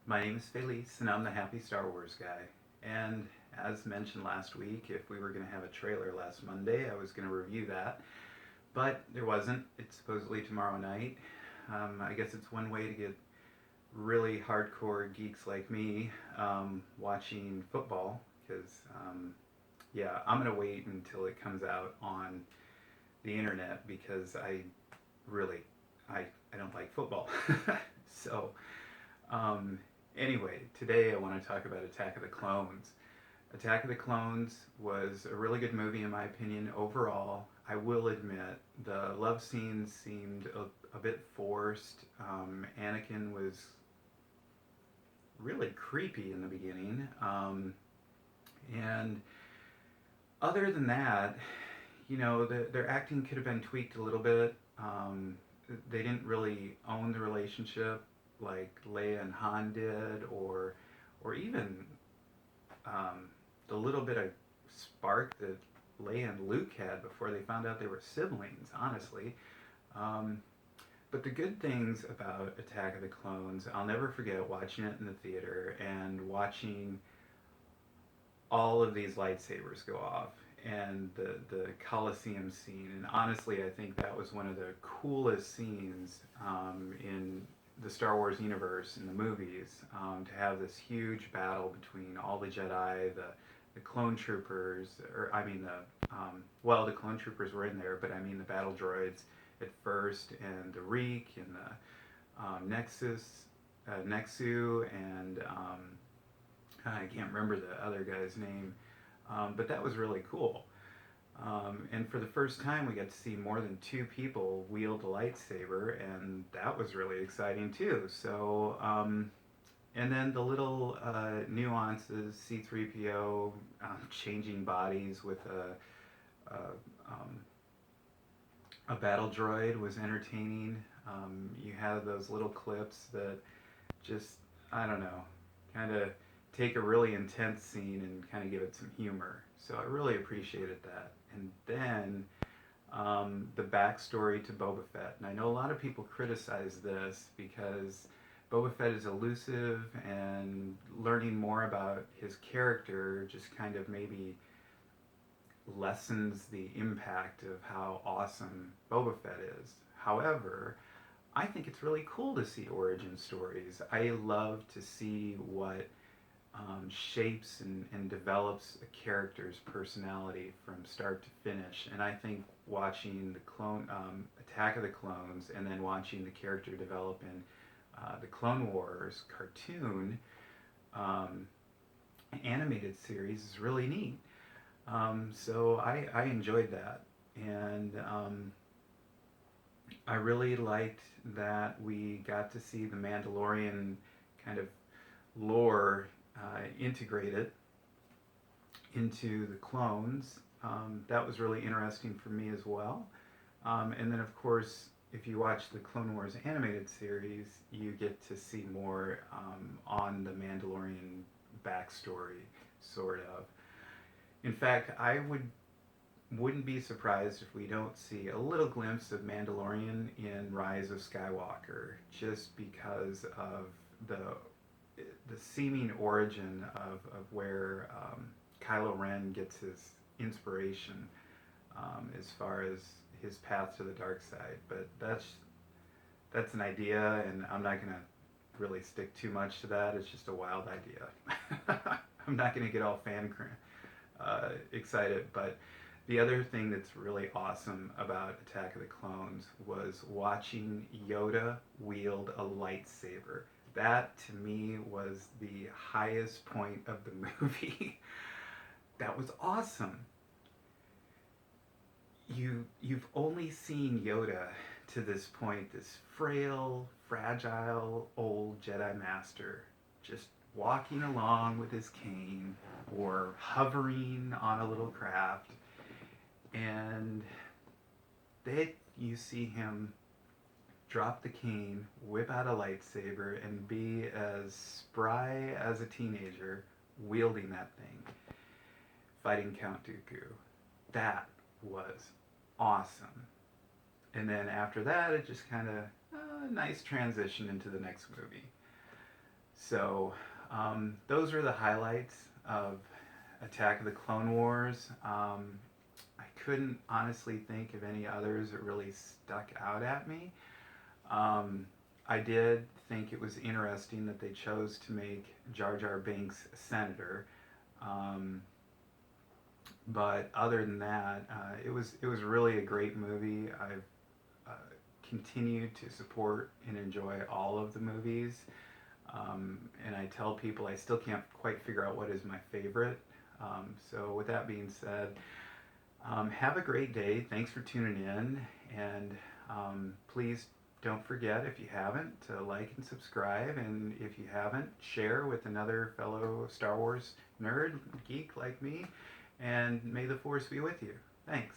My name is Felice, and I'm the Happy Star Wars guy. And as mentioned last week, if we were going to have a trailer last Monday, I was going to review that. But there wasn't. It's supposedly tomorrow night. I guess it's one way to get really hardcore geeks like me watching football, because, yeah, I'm going to wait until it comes out on the internet because really, I don't like football. so, um, anyway, today I want to talk about Attack of the Clones. Attack of the Clones was a really good movie in my opinion overall. I will admit the love scenes seemed a bit forced. Anakin was really creepy in the beginning. And other than that, their acting could have been tweaked a little bit. They didn't really own the relationship like Leia and Han did, or even the little bit of spark that Leia and Luke had before they found out they were siblings. Honestly, um, but the good things about Attack of the Clones, I'll never forget watching it in the theater and watching all of these lightsabers go off and the Coliseum scene. And honestly, I think that was one of the coolest scenes in the Star Wars universe in the movies, to have this huge battle between all the Jedi, the clone troopers, or I mean the clone troopers were in there, but I mean the battle droids at first, and the Reek and the Nexu, and I can't remember the other guy's name, but that was really cool. And for the first time, we got to see more than two people wield a lightsaber, and that was really exciting too. So, and then the little nuances, C3PO changing bodies with a, um, a battle droid was entertaining. You have those little clips that just, I don't know, kind of take a really intense scene and kind of give it some humor. So I really appreciated that. And then the backstory to Boba Fett. And I know a lot of people criticize this because Boba Fett is elusive, and learning more about his character just kind of maybe lessens the impact of how awesome Boba Fett is. However, I think it's really cool to see origin stories. I love to see what shapes and develops a character's personality from start to finish. And I think watching the Attack of the Clones, and then watching the character develop in the Clone Wars cartoon um, animated series is really neat. So I enjoyed that. And I really liked that we got to see the Mandalorian kind of lore integrated into the clones. That was really interesting for me as well. And then, of course, if you watch the Clone Wars animated series, you get to see more on the Mandalorian backstory, sort of. In fact, wouldn't be surprised if we don't see a little glimpse of Mandalorian in Rise of Skywalker, just because of the the seeming origin of where Kylo Ren gets his inspiration, as far as his path to the dark side. But that's an idea, and I'm not gonna really stick too much to that. It's just a wild idea. I'm not gonna get all excited, but the other thing that's really awesome about Attack of the Clones was watching Yoda wield a lightsaber. That to me was the highest point of the movie. That was awesome. You've only seen Yoda to this point, this frail, fragile old Jedi Master, just walking along with his cane or hovering on a little craft, and then you see him drop the cane, whip out a lightsaber, and be as spry as a teenager wielding that thing, fighting Count Dooku. That was awesome. And then after that, it just kind of nice transition into the next movie. So those were the highlights of Attack of the Clone Wars. I couldn't honestly think of any others that really stuck out at me. Um, I did think it was interesting that they chose to make Jar Jar Binks a senator. Um, but other than that, it was really a great movie. I've uh, continued to support and enjoy all of the movies. And I tell people I still can't quite figure out what is my favorite. So, with that being said, have a great day. Thanks for tuning in. And please don't forget, if you haven't, to like and subscribe. And if you haven't, share with another fellow Star Wars nerd, geek like me. And may the Force be with you. Thanks.